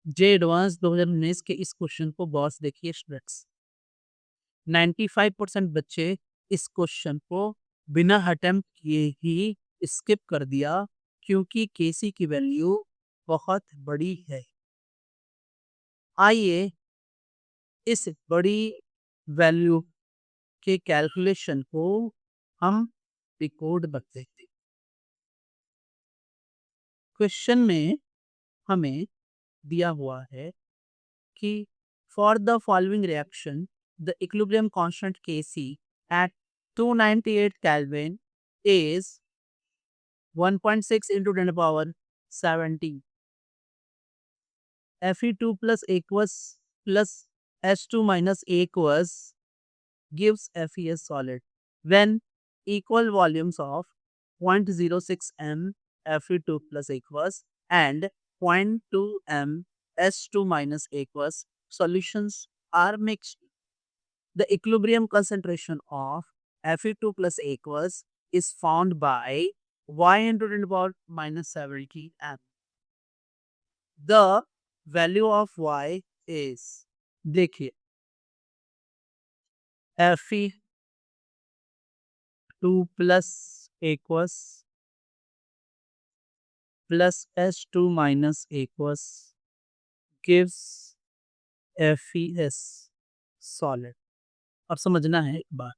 जे advance 2019 के इस question को गौर से देखिए स्टूडेंट्स। 95% बच्चे इस क्वेश्चन को बिना अटेम्प्ट किए ही स्किप कर दिया क्योंकि केसी की वैल्यू बहुत बड़ी है। आइए इस बड़ी वैल्यू के कैलकुलेशन को हम डिकोड कर देखते हैं। क्वेश्चन में हमें दिया हुआ है कि for the following reaction the equilibrium constant Kc at 298 Kelvin is 1.6 into 10 to the power 70. Fe2 plus aqueous plus H2 minus aqueous gives Fe as solid when equal volumes of 0.06 m Fe2 plus aqueous and 0.2 m H2 minus aqueous solutions are mixed. The equilibrium concentration of Fe2 plus aqueous is found by y into 10 to the power minus 70 m. The value of y is, देखिए, Fe2 plus aqueous plus H2 minus aqueous gives FeS solid. अब समझना है एक बात,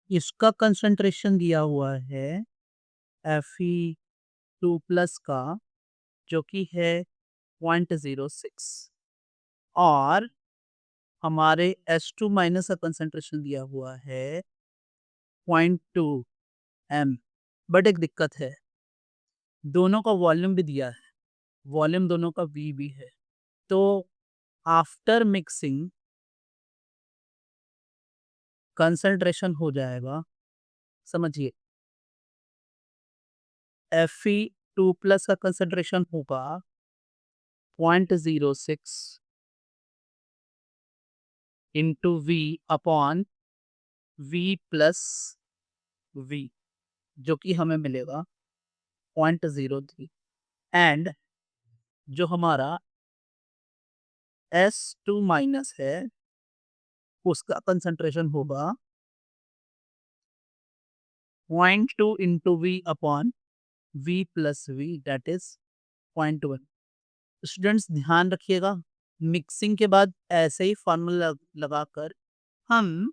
इसका concentration दिया हुआ है Fe2 प्लस का जो कि है 0.06 और हमारे H2 माइनस का कंसंट्रेशन दिया हुआ है 0.2 m। बट एक दिक्कत है, दोनों का वॉल्यूम भी दिया है, वॉल्यूम दोनों का V भी है। तो आफ्टर मिक्सिंग कंसंट्रेशन हो जाएगा, समझिए, Fe2 प्लस का कंसंट्रेशन होगा 0.06 into V upon V plus V जो कि हमें मिलेगा 0.03 एंड जो हमारा S2 माइनस है उसका कंसंट्रेशन होगा 0.2 into V upon V plus V that is 0.1। Students ध्यान रखिएगा, मिक्सिंग के बाद ऐसे ही फॉर्मूला लगाकर हम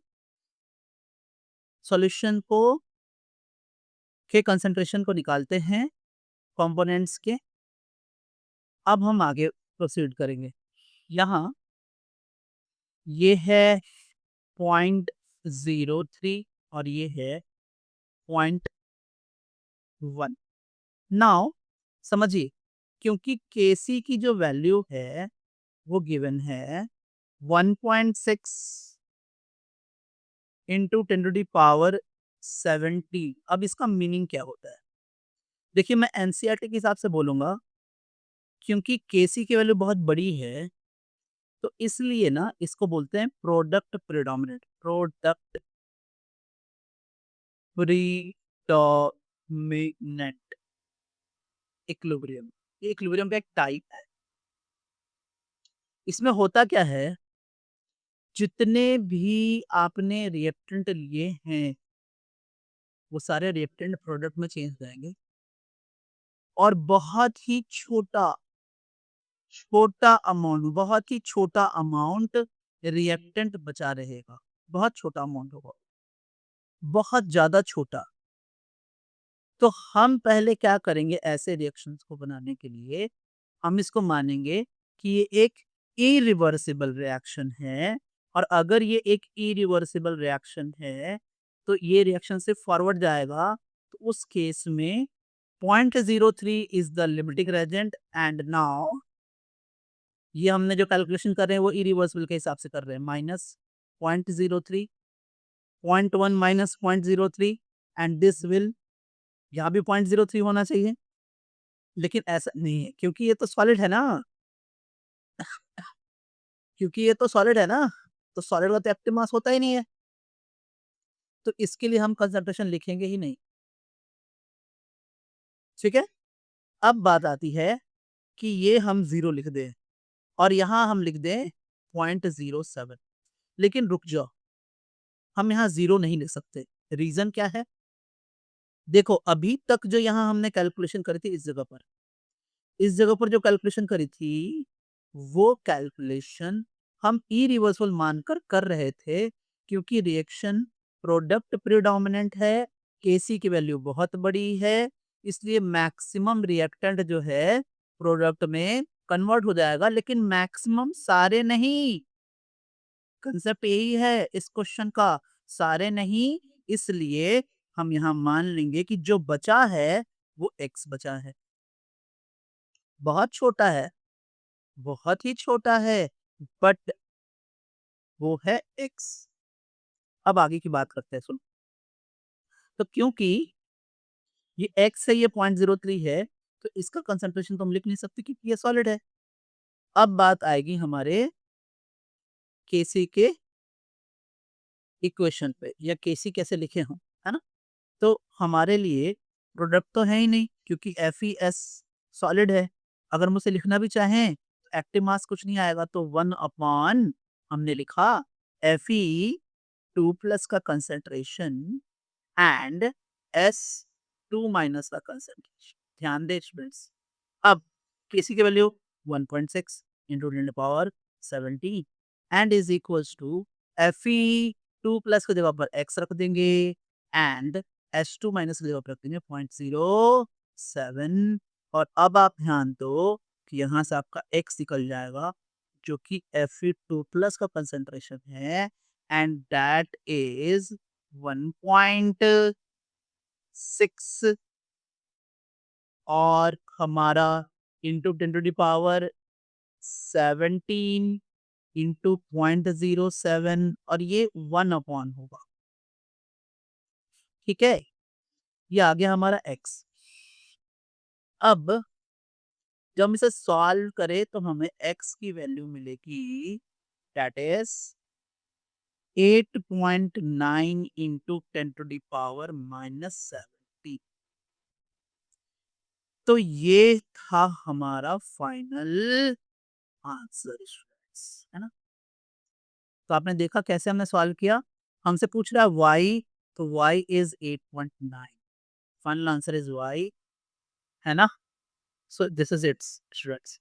सॉल्यूशन को के कंसंट्रेशन को निकालते हैं कंपोनेंट्स के। अब हम आगे प्रोसीड करेंगे। यहाँ ये है 0.03 और ये है 0.1। नाउ समझिए, क्योंकि Kc की जो वैल्यू है वो गिवन है 1.6 इंटू 10 टू दी पावर 70। अब इसका मीनिंग क्या होता है? देखिए, मैं एनसीईआरटी के हिसाब से बोलूंगा, क्योंकि Kc की वैल्यू बहुत बड़ी है तो इसलिए ना इसको बोलते हैं product predominant, product predominant equilibrium. ये इक्विलिब्रियम का एक टाइप है। इसमें होता क्या है, जितने भी आपने रिएक्टेंट लिए हैं वो सारे रिएक्टेंट प्रोडक्ट में चेंज हो जाएंगे और बहुत ही छोटा छोटा अमाउंट, बहुत ही छोटा अमाउंट रिएक्टेंट बचा रहेगा। बहुत छोटा अमाउंट होगा, बहुत ज्यादा छोटा। तो हम पहले क्या करेंगे, ऐसे रिएक्शंस को बनाने के लिए हम इसको मानेंगे कि ये एक इरिवर्सिबल रिएक्शन है। और अगर ये एक इरिवर्सिबल रिएक्शन है तो ये रिएक्शन से फॉरवर्ड जाएगा। तो उस केस में 0.03 is the limiting reagent and now ये हमने जो कैलकुलेशन कर रहे हैं वो इरिवर्सिबल के हिसाब से कर रहे हैं। Minus 0.03, 0.1 minus 0.03 and this will, यहाँ भी 0.03 होना चाहिए लेकिन ऐसा नहीं है क्योंकि ये तो सॉलिड है ना, क्योंकि ये तो सॉलिड है ना, तो सॉलिड का तो एक्टिव मास होता ही नहीं है, तो इसके लिए हम कंसंट्रेशन लिखेंगे ही नहीं। ठीक है, अब बात आती है कि ये हम 0 लिख दें और यहाँ हम लिख दें 0.07। लेकिन रुक जाओ, हम यहाँ 0 नहीं लिख सकते। रीज़न क्या है? देखो, अभी तक जो यहाँ हमने कैलकुलेशन करी थी इस जगह पर जो कैलकुलेशन करी थी, वो कैलकुलेशन हम इरिवर्सिबल मानकर कर रहे थे, क्योंकि रिएक्शन प्रोडक्ट प्रीडोमिनेंट है, Kc की वैल्यू बहुत बड़ी है, इसलिए मैक्सिमम रिएक्टेंट जो है प्रोडक्ट में कन्वर्ट हो जाएगा, लेकिन मैक्सिमम सारे नहीं। कंसेप्ट यही है इस क्वेश्चन का, सारे नहीं। इसलिए हम यहाँ मान लेंगे कि जो बचा है वो x बचा है। बहुत छोटा है, बहुत ही छोटा है, बट वो है x। अब आगे की बात करते हैं, सुन। तो क्योंकि ये x है, ये 0.03 है, तो इसका कंसंट्रेशन तो हम लिख नहीं सकते क्योंकि ये सॉलिड है। अब बात आएगी हमारे Kc के इक्वेशन पे, या Kc कैसे लिखे हम, है ना? तो हमारे लिए प्रोडक्ट तो है ही नहीं, क्योंकि FeS सॉलिड है। अगर मुझसे लिखना भी चाहें तो एक्टिव मास कुछ नहीं आएगा, तो 1 अपॉन हमने लिखा Fe2 प्लस का कंसेंट्रेशन एंड S2 माइनस का कंसेंट्रेशन। ध्यान दे स्टूडेंट्स। अब Kc की value 1.6 into 10 power 17 and is equals to Fe2 plus की जगह पर x रख देंगे एंड S2 माइनस की जगह पर रख देंगे 0.07। और अब आप ध्यान दो कि यहाँ से आपका x निकल जाएगा, जो कि Fe2 प्लस का कंसेंट्रेशन है, एंड दैट इज 1.6 और हमारा into 10 to the power 17 into 0.07 और ये 1 अपॉन होगा। ठीक है, ये आ गया हमारा x। अब जब हम इसे सॉल्व करें तो हमें x की वैल्यू मिलेगी, that is 8.9 into 10 to the power -17। तो ये था हमारा फाइनल आंसर स्टूडेंट्स, है ना? तो आपने देखा कैसे हमने सॉल्व किया। हमसे पूछ रहा है y, तो y is 8.9, final answer is y, है ना? So this is it's students.